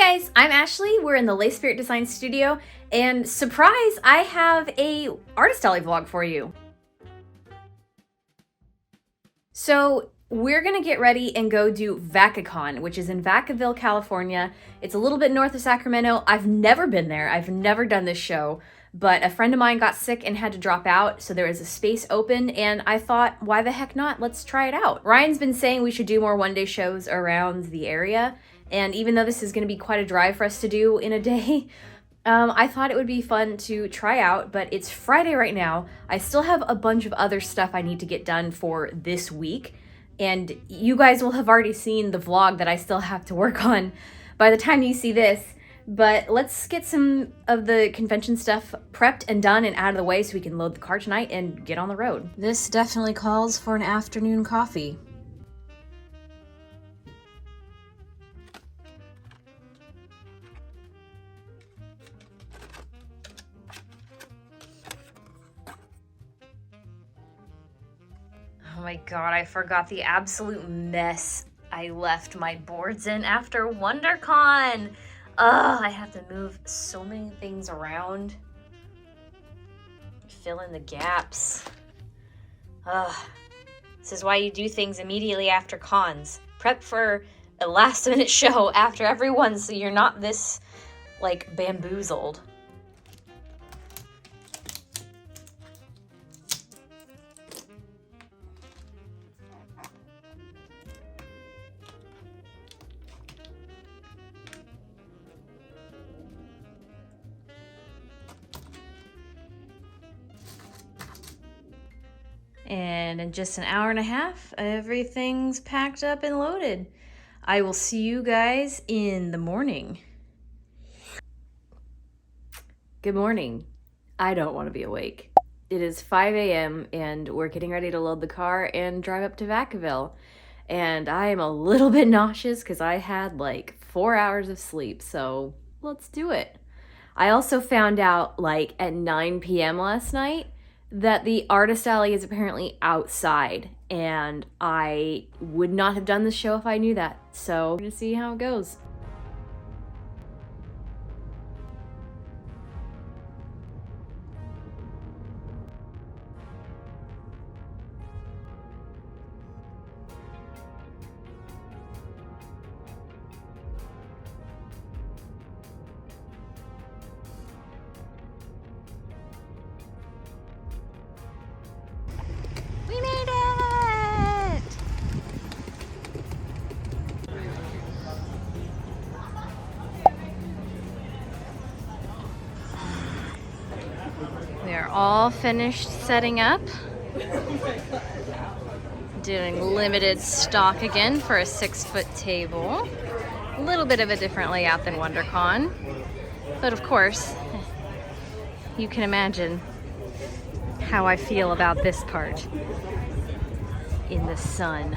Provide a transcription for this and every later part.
guys, I'm Ashley. We're in the Lay Spirit Design Studio, and surprise, I have a Artist Alley vlog for you. So we're gonna get ready and go do VacaCon, which is in Vacaville, California. It's a little bit north of Sacramento. I've never been there. I've never done this show, but a friend of mine got sick and had to drop out, so there was a space open, and I thought, why the heck not? Let's try it out. Ryan's been saying we should do more one-day shows around the area, and even though this is gonna be quite a drive for us to do in a day, I thought it would be fun to try out, but it's Friday right now. I still have a bunch of other stuff I need to get done for this week, and you guys will have already seen the vlog that I still have to work on by the time you see this. But let's get some of the convention stuff prepped and done and out of the way so we can load the car tonight and get on the road. This definitely calls for an afternoon coffee. Oh my god, I forgot the absolute mess I left my boards in after WonderCon. Ugh, I have to move so many things around. Fill in the gaps. Ugh. This is why you do things immediately after cons. Prep for a last minute show after everyone so you're not this, like, bamboozled. And in just an hour and a half, everything's packed up and loaded. I will see you guys in the morning. Good morning. I don't want to be awake. It is 5 a.m. and we're getting ready to load the car and drive up to Vacaville. And I am a little bit nauseous because I had like 4 hours of sleep, so let's do it. I also found out like at 9 p.m. last night that the Artist Alley is apparently outside, and I would not have done this show if I knew that. So we're gonna see how it goes. We made it! We are all finished setting up. Doing limited stock again for a 6-foot table. A little bit of a different layout than WonderCon. But of course, you can imagine how I feel about this part in the sun.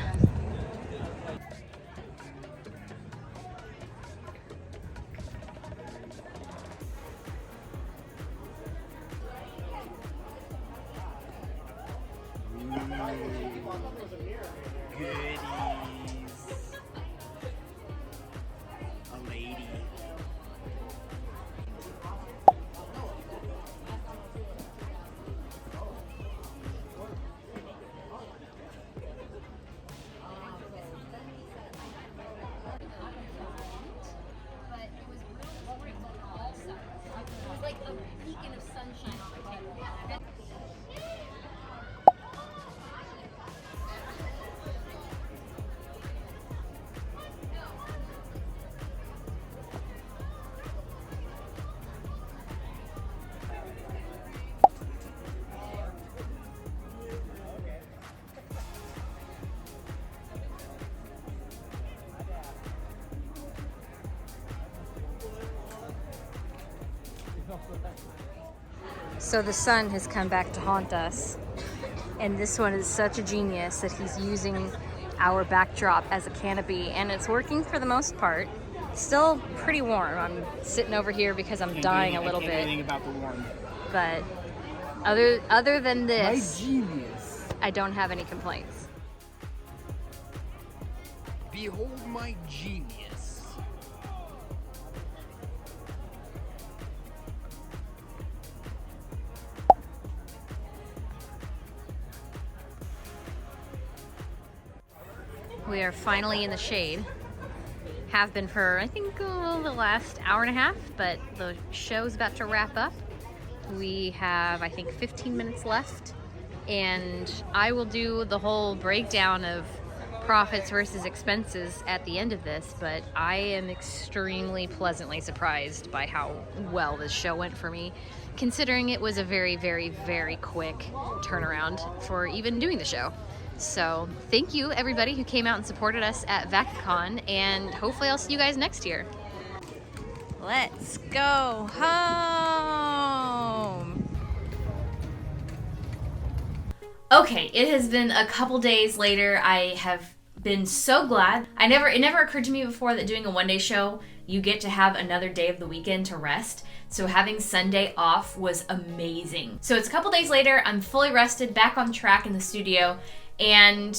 Goodies. A lady. So the sun has come back to haunt us, and this one is such a genius that he's using our backdrop as a canopy, and it's working for the most part. Still pretty warm. I'm sitting over here because I'm dying a little bit. About the warm. But other than this, My genius. I don't have any complaints. Behold my genius. We are finally in the shade. Have been for, I think, the last hour and a half, but the show's about to wrap up. We have, I think, 15 minutes left, and I will do the whole breakdown of profits versus expenses at the end of this, but I am extremely pleasantly surprised by how well this show went for me, considering it was a very, very, very quick turnaround for even doing the show. So thank you everybody who came out and supported us at VacaCon, and hopefully I'll see you guys next year. Let's go home. Okay, it has been a couple days later. I have been so glad. It never occurred to me before that doing a one-day show, you get to have another day of the weekend to rest. So having Sunday off was amazing. So it's a couple days later, I'm fully rested, back on track in the studio. And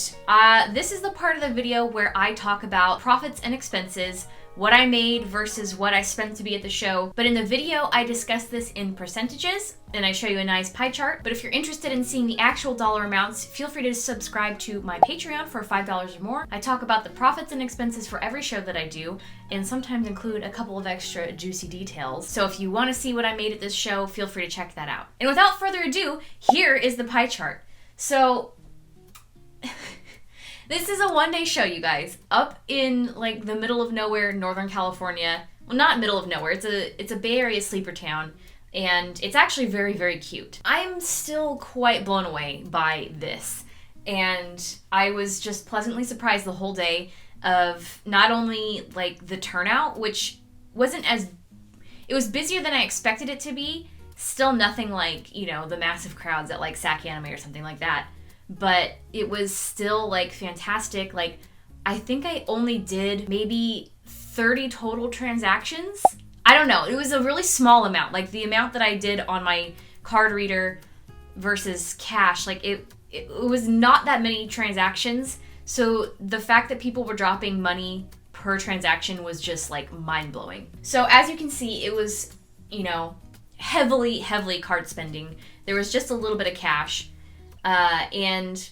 this is the part of the video where I talk about profits and expenses, what I made versus what I spent to be at the show. But in the video, I discuss this in percentages, and I show you a nice pie chart. But if you're interested in seeing the actual dollar amounts, feel free to subscribe to my Patreon for $5 or more. I talk about the profits and expenses for every show that I do, and sometimes include a couple of extra juicy details. So if you want to see what I made at this show, feel free to check that out. And without further ado, here is the pie chart. So this is a one-day show, you guys, up in like the middle of nowhere, Northern California. Well, not middle of nowhere. It's a Bay Area sleeper town, and it's actually very, very cute. I'm still quite blown away by this, and I was just pleasantly surprised the whole day of not only like the turnout, which wasn't as, it was busier than I expected it to be. Still nothing like, you know, the massive crowds at like Sac Anime or something like that. But it was still like fantastic. Like, I think I only did maybe 30 total transactions. I don't know. It was a really small amount. Like the amount that I did on my card reader versus cash, like it was not that many transactions. So the fact that people were dropping money per transaction was just like mind blowing. So as you can see, it was, you know, heavily card spending. There was just a little bit of cash. And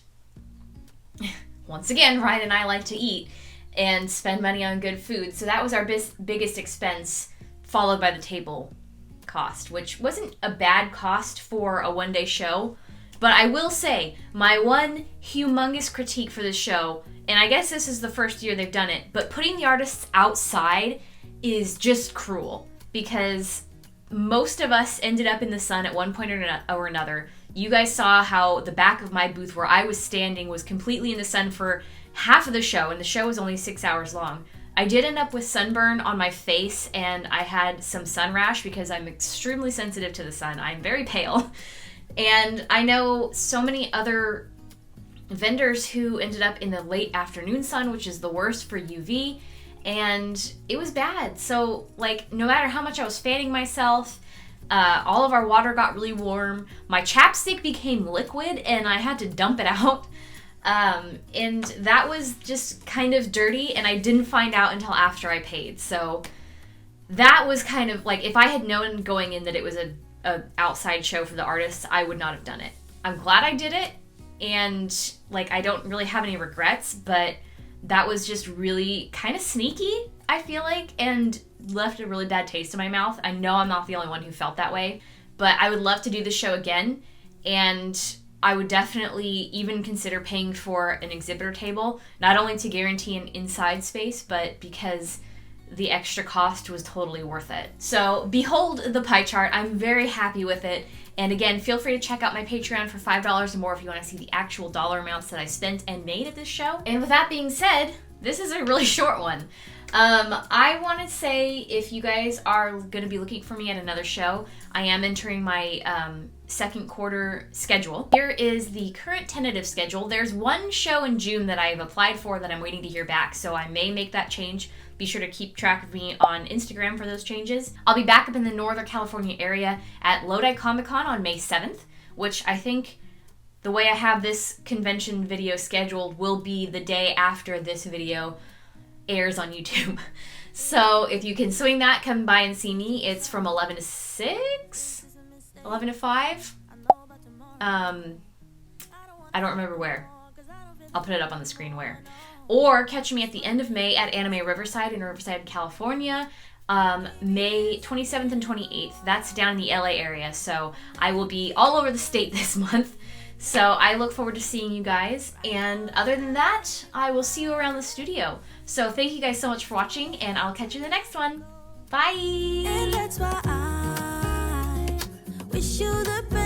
once again, Ryan and I like to eat and spend money on good food. So that was our biggest expense, followed by the table cost, which wasn't a bad cost for a one-day show. But I will say, my one humongous critique for this show, and I guess this is the first year they've done it, but putting the artists outside is just cruel, because most of us ended up in the sun at one point or another. You guys saw how the back of my booth where I was standing was completely in the sun for half of the show, and the show was only 6 hours long. I did end up with sunburn on my face, and I had some sun rash because I'm extremely sensitive to the sun. I'm very pale. And I know so many other vendors who ended up in the late afternoon sun, which is the worst for UV, and it was bad. So, like, no matter how much I was fanning myself, all of our water got really warm. My chapstick became liquid and I had to dump it out. And that was just kind of dirty, and I didn't find out until after I paid. So that was kind of like, if I had known going in that it was a outside show for the artists, I would not have done it. I'm glad I did it, and like, I don't really have any regrets, but that was just really kind of sneaky, I feel like, and left a really bad taste in my mouth. I know I'm not the only one who felt that way, but I would love to do the show again, and I would definitely even consider paying for an exhibitor table, not only to guarantee an inside space, but because the extra cost was totally worth it. So behold the pie chart. I'm very happy with it. And again, feel free to check out my Patreon for $5 or more if you want to see the actual dollar amounts that I spent and made at this show. And with that being said, this is a really short one. I want to say, if you guys are going to be looking for me at another show, I am entering my second quarter schedule. Here is the current tentative schedule. There's one show in June that I've applied for that I'm waiting to hear back, so I may make that change. Be sure to keep track of me on Instagram for those changes. I'll be back up in the Northern California area at Lodi Comic-Con on May 7th, which I think the way I have this convention video scheduled will be the day after this video airs on YouTube. So if you can swing that, come by and see me. It's from 11 to 6? 11 to 5? I don't remember where. I'll put it up on the screen where. Or catch me at the end of May at Anime Riverside in Riverside, California. May 27th and 28th. That's down in the LA area. So I will be all over the state this month. So I look forward to seeing you guys. And other than that, I will see you around the studio. So thank you guys so much for watching, and I'll catch you in the next one. Bye! And that's why I wish you the best.